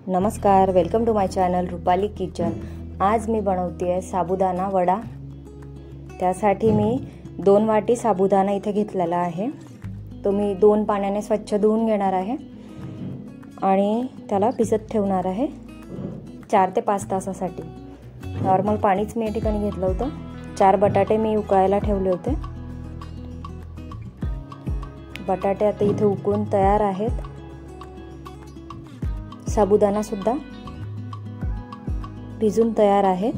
नमस्कार, welcome to my channel Rupali kitchen. आज मी बनवते आहे साबुदाणा वडा। त्यासाठी मी 2 वाटी साबुदाणा इथे घेतलेला आहे। तो मी 2 पाण्याने स्वच्छ धुवून घेणार आहे आणि त्याला भिजत ठेवणार आहे 4 ते 5 तासासाठी। नॉर्मल पाणीच मी या ठिकाणी घेतलं होतं। 4 बटाटे मी उकळायला ठेवले होते। बटाटे आता इथे उकळून तयार आहेत। साबुदाणा सुद्धा भिजून तयार आहे।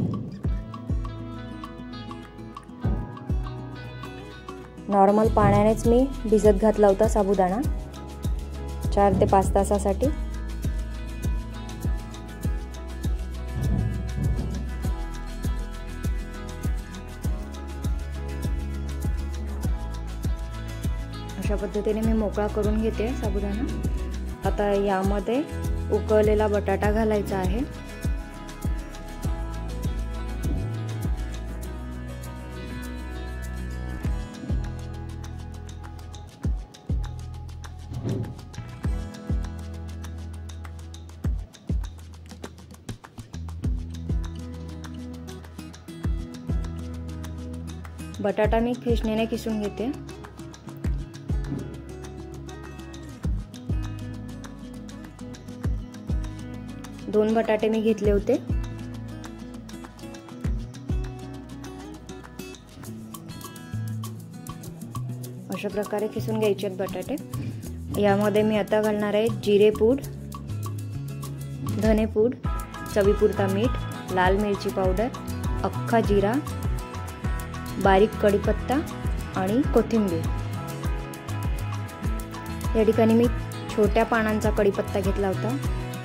नॉर्मल पाण्यानेच मी भिजत घातला होता साबुदाणा 4 ते 5 तासासाठी। अशा पद्धतीने मी मोकळा करून घेते साबुदाणा। आता यामध्ये उकळलेला बटाटा घालायचा आहे। बटाटा मी खिसणीने खिसून घेते। दोन बटाटे मी घेतले होते। अशा प्रकारे खिसून घ्यायचे आहेत बटाटे। यामध्ये मी आता घालणार आहे जिरे पूड, धने पूड, चवीपुरता मीठ, लाल मिरची पावडर, अख्खा जिरा, बारीक कढीपत्ता आणि कोथिंबीर। या ठिकाणी मी छोट्या पानांचा कढीपत्ता घेतला होता।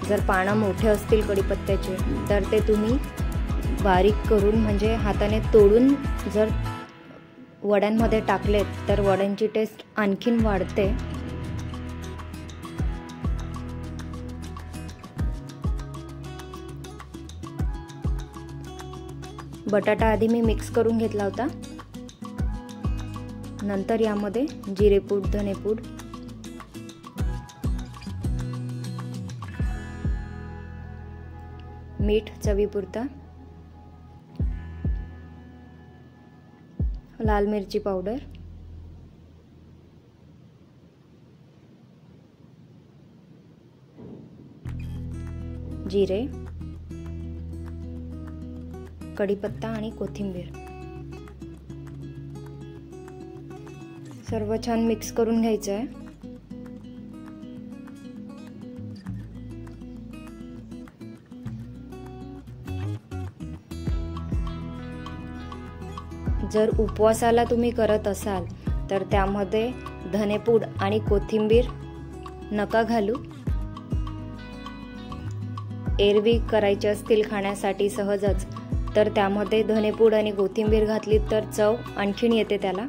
जर पानं मोठे असतील कढीपत्त्याचे तर ते तुम्ही बारीक करून म्हणजे हाताने तोडून जर वड्यांमध्ये टाकलेत तर वड्यांची टेस्ट आणखीन वाढते। बटाटा आधी मी मिक्स करून घेतला होता। नंतर यामध्ये जिरेपूड, धनेपूड, मीठ चवीपुरता, लाल मिरची पावडर, जिरे, कढीपत्ता आणि कोथिंबीर सर्व छान मिक्स करून घ्यायचं आहे। जर उपवासाला तुम्ही करत असाल तर त्यामध्ये धनेपूड आणि कोथिंबीर नका घालू। एरवी करायचे असतील खाण्यासाठी सहजच तर त्यामध्ये धनेपूड आणि कोथिंबीर घातली तर चव आणखीन येते त्याला।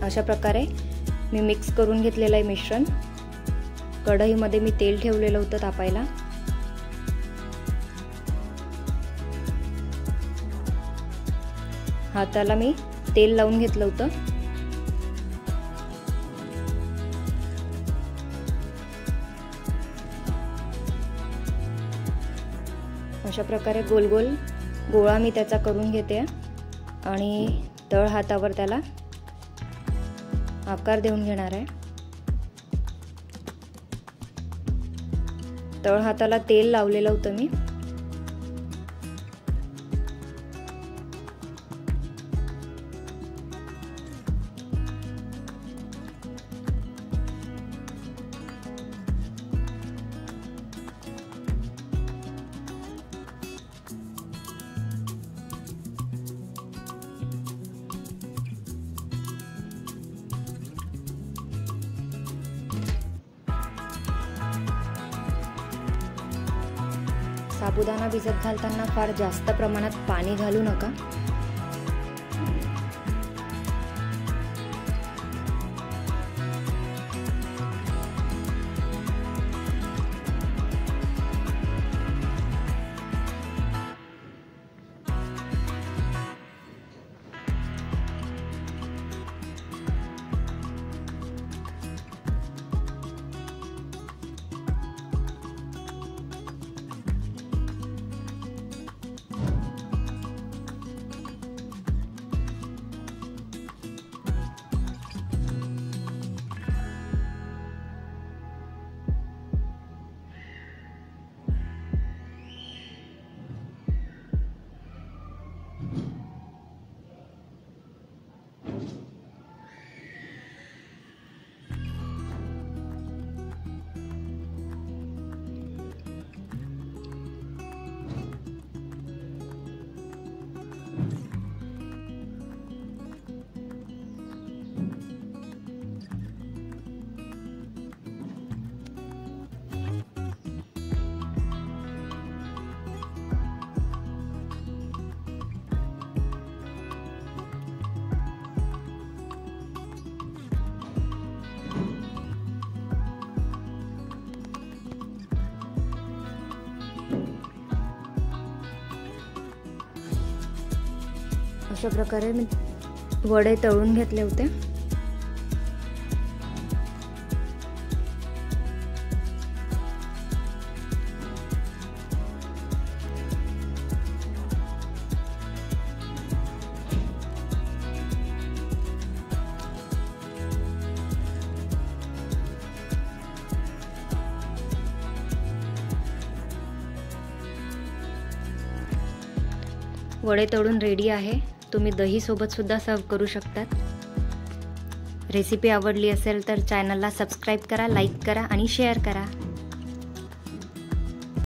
अशा प्रकारे मी मिक्स करून घेतलेलं आहे मिश्रण। कढईमध्ये मी तेल ठेवलेलं होतं तापायला। हाताला मी तेल लावून घेतलं होतं। अशा प्रकारे गोल गोल गोळा मी त्याचा करून घेते आणि तळ हातावर त्याला आकार देऊन घेणार आहे। तळ हाताला तेल लावलेलं होतं मी। साबुदाणा भिजत घालताना फार जास्त प्रमाणात पाणी घालू नका। अशा प्रकारे मी वडे तळून घेतले होते। वडे तळून रेडी आहे। तुम्ही दही सोबत सुद्धा सर्व करू शकतात। रेसिपी आवडली असेल तर चॅनलला सबस्क्राइब करा, लाईक करा आणि शेअर करा।